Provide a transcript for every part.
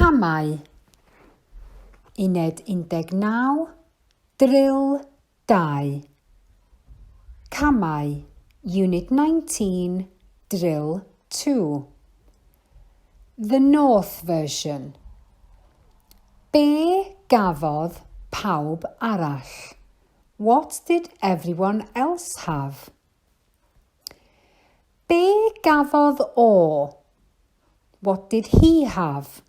Camau. Uned 19, Dril 2. Camau, Unit 19, Drill 2. The North Version. Be gafodd pawb arall? What did everyone else have? Be gafodd o? What did he have?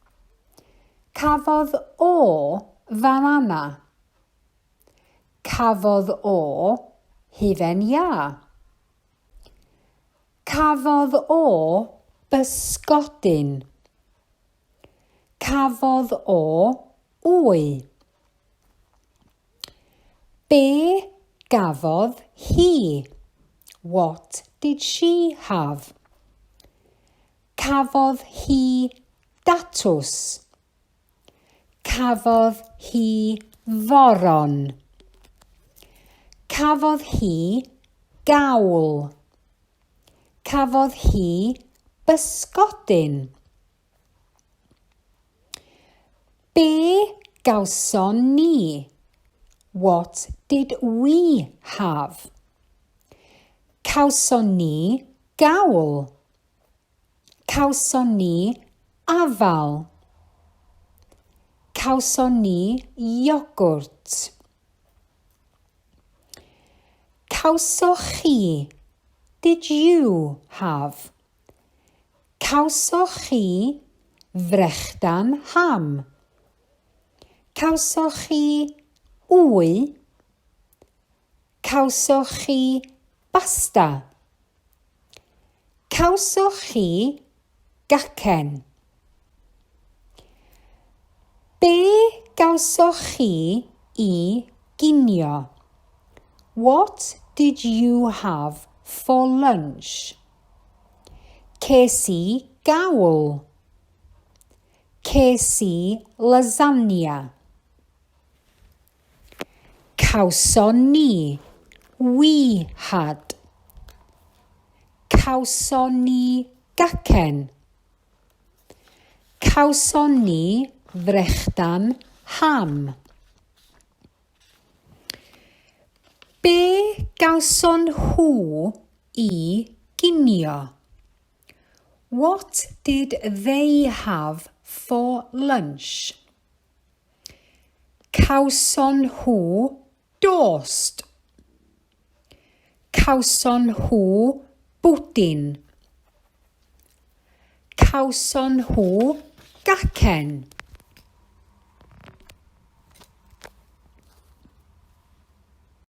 Cafodd o banana. Cafodd o hufen iâ. Cafodd o bysgodyn. Cafodd o wy. Be gafodd hi? What did she have? Cafodd hi datws. Cafodd hi foron. Cafodd hi gawl. Cafodd hi bysgodyn. Be gawson ni? What did we have? Cawson ni gawl. Cawson ni afal. Cawson ni iogwrt. Cawsoch chi? Did you have? Cawsoch chi frechdan ham? Cawsoch chi wy? Cawsoch chi basta? Cawsoch chi gacen? Be gawsoch chi I ginio? What did you have for lunch? Ces I gawl. Ces I lasagna. Cawson ni. We had. Cawson ni gacen. Cawson ni frechdan ham. Be gawson nhw I ginio? What did they have for lunch? Cawson nhw dost. Cawson nhw bwdin. Cawson nhw gacen.